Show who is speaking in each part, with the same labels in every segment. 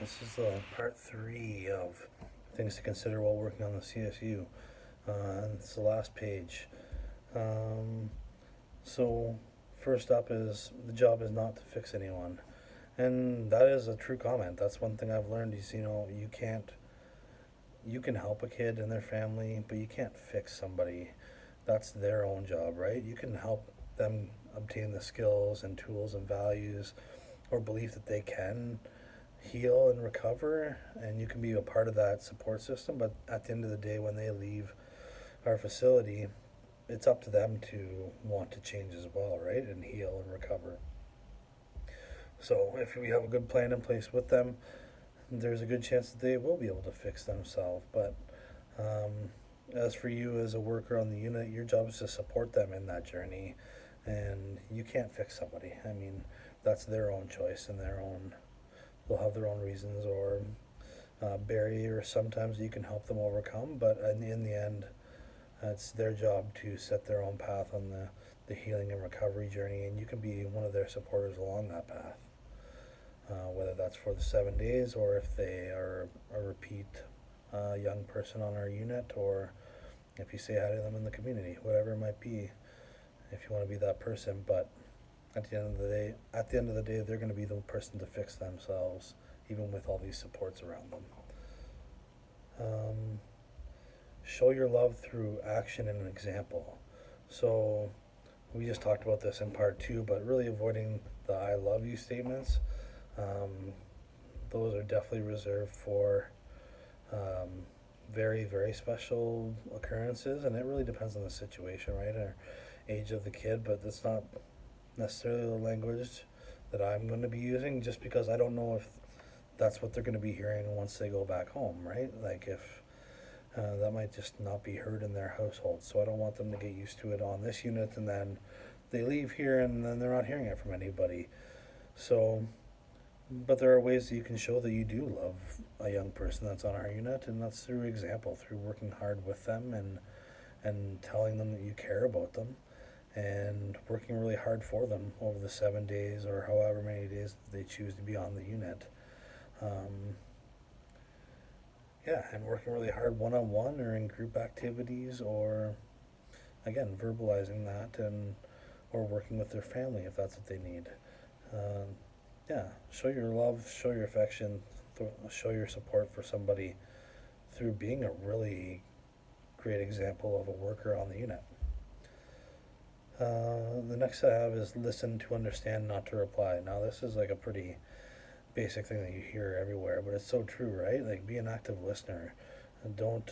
Speaker 1: This is part three of things to consider while working on the CSU. It's the last page. Um, so, first up is the job is not to fix anyone. And that is a true comment. That's one thing I've learned is, you can help a kid and their family, but you can't fix somebody. That's their own job, right? You can help them obtain the skills and tools and values or belief that they can heal and recover, and you can be a part of that support system. But at the end of the day, when they leave our facility, it's up to them to want to change as well, right? And heal and recover. So if we have a good plan in place with them, there's a good chance that they will be able to fix themselves. But as for you as a worker on the unit, your job is to support them in that journey, and you can't fix somebody. I mean, that's their own choice and their own. They'll have their own reasons or barriers sometimes you can help them overcome, but in the end, it's their job to set their own path on the healing and recovery journey, and you can be one of their supporters along that path. Whether that's for the 7 days or if they are a repeat young person on our unit, or if you say hi to them in the community, whatever it might be, if you want to be that person. But at the end of the day, they're going to be the person to fix themselves, even with all these supports around them. Um, Show your love through action and an example. So we just talked about this in part two, but really avoiding the "I love you" statements. Um, those are definitely reserved for very, very special occurrences, and it really depends on the situation, right? Or age of the kid, but that's not necessarily the language that I'm going to be using, just because I don't know if that's what they're going to be hearing once they go back home, right? Like if that might just not be heard in their household. So I don't want them to get used to it on this unit and then they leave here and then they're not hearing it from anybody. So, but there are ways that you can show that you do love a young person that's on our unit, and that's through example, through working hard with them and telling them that you care about them and working really hard for them over the 7 days or however many days they choose to be on the unit. Um, yeah, and working really hard one on one or in group activities, or again, verbalizing that, and or working with their family if that's what they need. Um, yeah, show your love, show your affection, show your support for somebody through being a really great example of a worker on the unit. The next I have is listen to understand, not to reply. Now, this is like a pretty basic thing that you hear everywhere, but it's so true, right? Like, be an active listener. And don't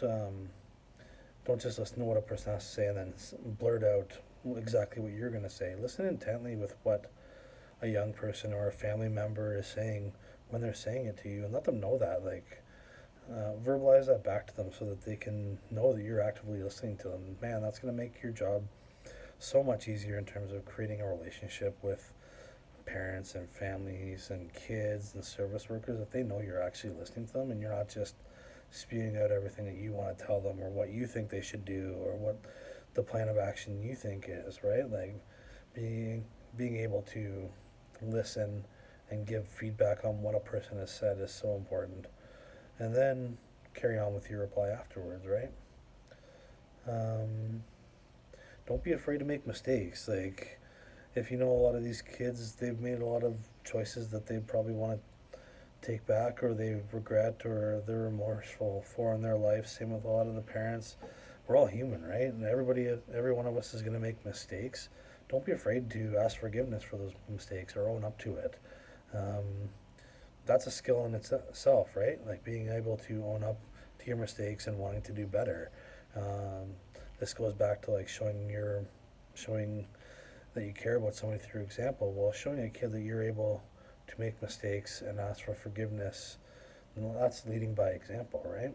Speaker 1: just listen to what a person has to say and then blurt out exactly what you're going to say. Listen intently with what a young person or a family member is saying when they're saying it to you, and let them know that. Like, verbalize that back to them so that they can know that you're actively listening to them. Man, that's going to make your job so much easier in terms of creating a relationship with parents and families and kids and service workers, if they know you're actually listening to them and you're not just spewing out everything that you want to tell them or what you think they should do or what the plan of action you think is, right? Like being able to listen and give feedback on what a person has said is so important. And then carry on with your reply afterwards, right? Um, don't be afraid to make mistakes. Like, if you know a lot of these kids, they've made a lot of choices that they probably want to take back or they regret or they're remorseful for in their life. Same with a lot of the parents. We're all human, right? And every one of us is going to make mistakes. Don't be afraid to ask forgiveness for those mistakes or own up to it. Um, that's a skill in itself, right? Like being able to own up to your mistakes and wanting to do better. Um, this goes back to like showing that you care about somebody through example. Well, showing a kid that you're able to make mistakes and ask for forgiveness, well, that's leading by example, right?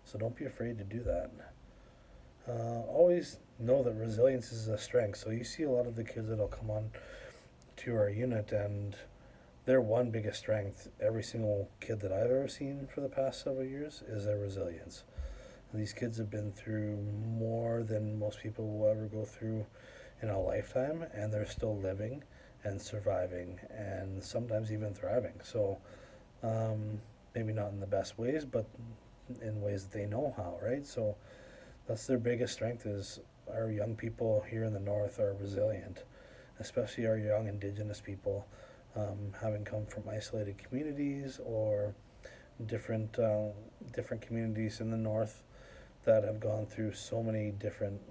Speaker 1: So don't be afraid to do that. Always know that resilience is a strength. So you see a lot of the kids that'll come on to our unit, and their one biggest strength, every single kid that I've ever seen for the past several years, is their resilience. These kids have been through more than most people will ever go through in a lifetime, and they're still living and surviving and sometimes even thriving. So, um, maybe not in the best ways, but in ways that they know how, right? So that's their biggest strength is our young people here in the north are resilient, especially our young indigenous people, having come from isolated communities or different communities in the north that have gone through so many different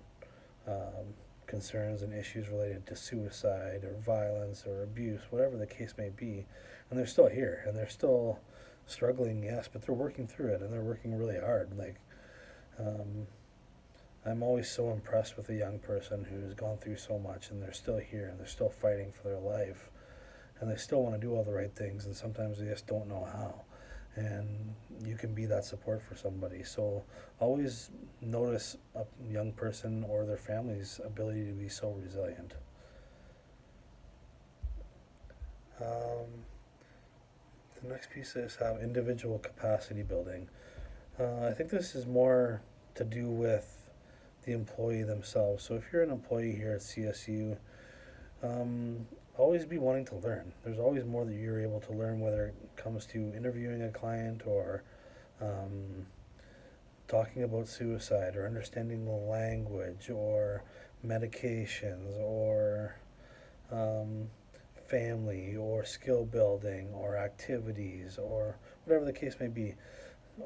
Speaker 1: um, concerns and issues related to suicide or violence or abuse, whatever the case may be, and they're still here and they're still struggling, yes, but they're working through it and they're working really hard. Like, um, I'm always so impressed with a young person who's gone through so much and they're still here and they're still fighting for their life and they still want to do all the right things and sometimes they just don't know how. And you can be that support for somebody. So always notice a young person or their family's ability to be so resilient. Um, the next piece is have individual capacity building. I think this is more to do with the employee themselves. So if you're an employee here at CSU, um, always be wanting to learn. There's always more that you're able to learn, whether it comes to interviewing a client or um, talking about suicide or understanding the language or medications or um, family or skill building or activities or whatever the case may be.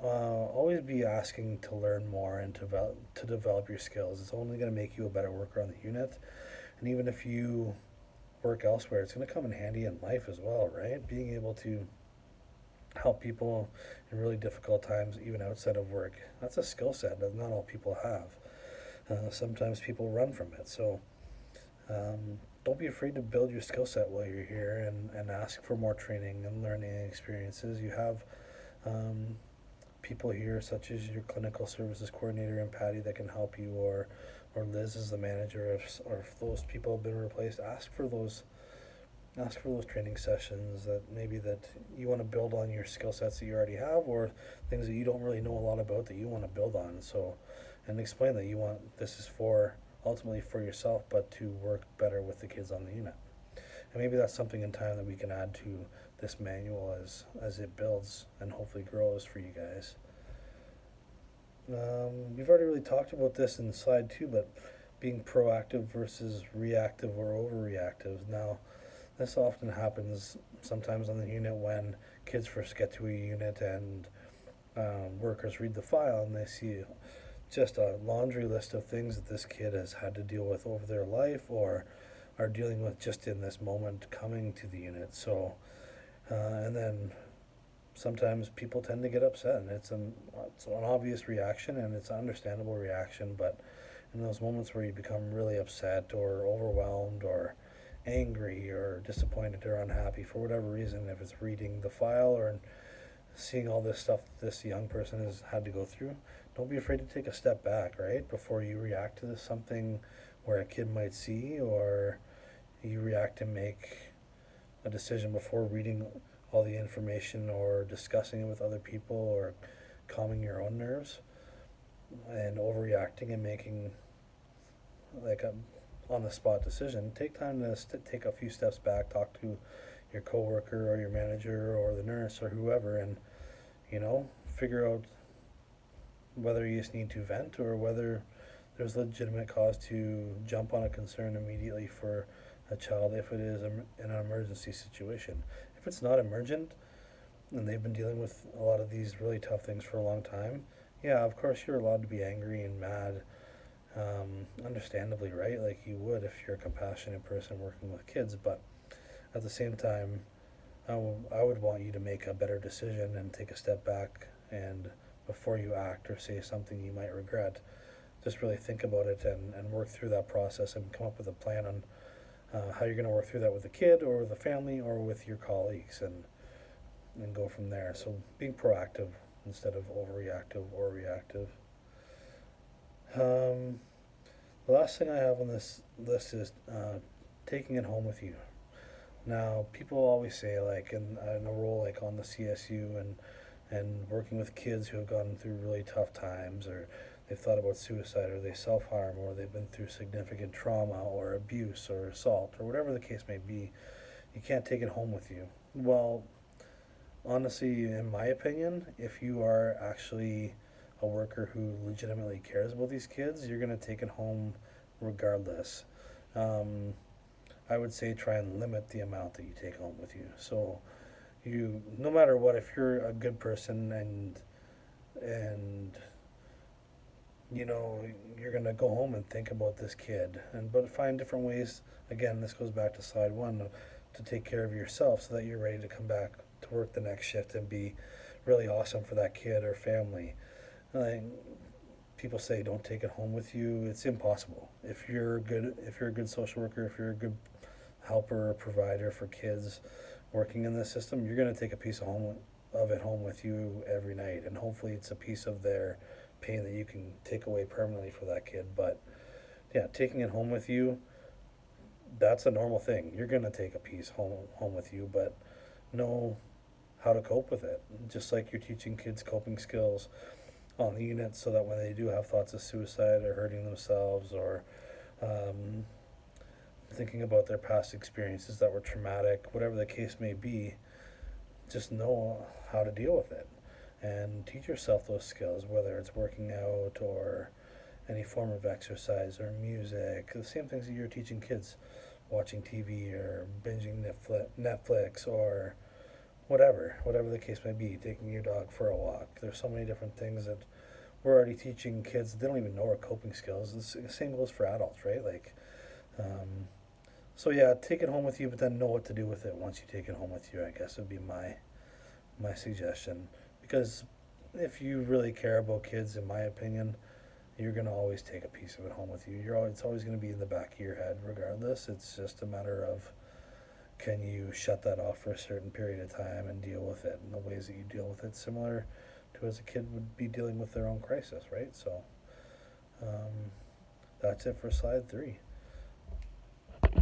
Speaker 1: Always be asking to learn more and to develop your skills. It's only going to make you a better worker on the unit. And even if you work elsewhere, it's going to come in handy in life as well, right? Being able to help people in really difficult times, even outside of work, that's a skill set that not all people have. Sometimes people run from it. So don't be afraid to build your skill set while you're here and ask for more training and learning experiences. You have um, people here, such as your clinical services coordinator and Patty, that can help you, or Liz is the manager. If those people have been replaced, ask for those training sessions that maybe that you want to build on your skill sets that you already have, or things that you don't really know a lot about that you want to build on. So, and explain that you want this is for ultimately for yourself, but to work better with the kids on the unit. And maybe that's something in time that we can add to this manual as it builds and hopefully grows for you guys. We've already really talked about this in slide 2, but being proactive versus reactive or overreactive. Now, this often happens sometimes on the unit when kids first get to a unit and workers read the file and they see just a laundry list of things that this kid has had to deal with over their life or are dealing with just in this moment coming to the unit. So, and then sometimes people tend to get upset, and it's an obvious reaction and it's an understandable reaction, but in those moments where you become really upset or overwhelmed or angry or disappointed or unhappy for whatever reason, if it's reading the file or seeing all this stuff this young person has had to go through, don't be afraid to take a step back, right? Before you react to something where a kid might see, or you react and make a decision before reading all the information or discussing it with other people or calming your own nerves and overreacting and making like a on the spot decision. Take time to take a few steps back, talk to your coworker or your manager or the nurse or whoever, and figure out whether you just need to vent or whether there's legitimate cause to jump on a concern immediately for a child if it is an emergency situation. If it's not emergent and they've been dealing with a lot of these really tough things for a long time, yeah, of course you're allowed to be angry and mad, understandably, right? Like you would if you're a compassionate person working with kids, but at the same time, I would want you to make a better decision and take a step back and before you act or say something you might regret, just really think about it and work through that process and come up with a plan on how you're going to work through that with the kid or the family or with your colleagues and go from there. So being proactive instead of overreactive or reactive. Um, the last thing I have on this list is taking it home with you. Now, people always say, like, in a role like on the CSU and working with kids who have gone through really tough times, or they've thought about suicide, or they self harm, or they've been through significant trauma, or abuse, or assault, or whatever the case may be, you can't take it home with you. Well, Honestly, in my opinion, if you are actually a worker who legitimately cares about these kids, you're going to take it home regardless. Um, I would say try and limit the amount that you take home with you. So you, no matter what, if you're a good person and you know you're gonna go home and think about this kid, and but find different ways. Again, this goes back to slide one, to take care of yourself so that you're ready to come back to work the next shift and be really awesome for that kid or family. Like, people say don't take it home with you. It's impossible. If you're a good social worker, if you're a good helper or provider for kids working in this system, you're going to take a piece of it home with you every night, and hopefully it's a piece of their pain that you can take away permanently for that kid. But yeah, taking it home with you, that's a normal thing. You're going to take a piece home with you, but know how to cope with it. Just like you're teaching kids coping skills on the unit, so that when they do have thoughts of suicide or hurting themselves or um, thinking about their past experiences that were traumatic, whatever the case may be, just know how to deal with it and teach yourself those skills, whether it's working out or any form of exercise or music, the same things that you're teaching kids, watching TV or binging Netflix or whatever the case may be, taking your dog for a walk. There's so many different things that we're already teaching kids. They don't even know our coping skills. The same goes for adults, right? Like, um, so yeah, take it home with you, but then know what to do with it once you take it home with you. I guess would be my suggestion. Because if you really care about kids, in my opinion, you're gonna always take a piece of it home with you. It's always gonna be in the back of your head, regardless. It's just a matter of, can you shut that off for a certain period of time and deal with it in the ways that you deal with it, similar to as a kid would be dealing with their own crisis, right? So um, that's it for slide 3.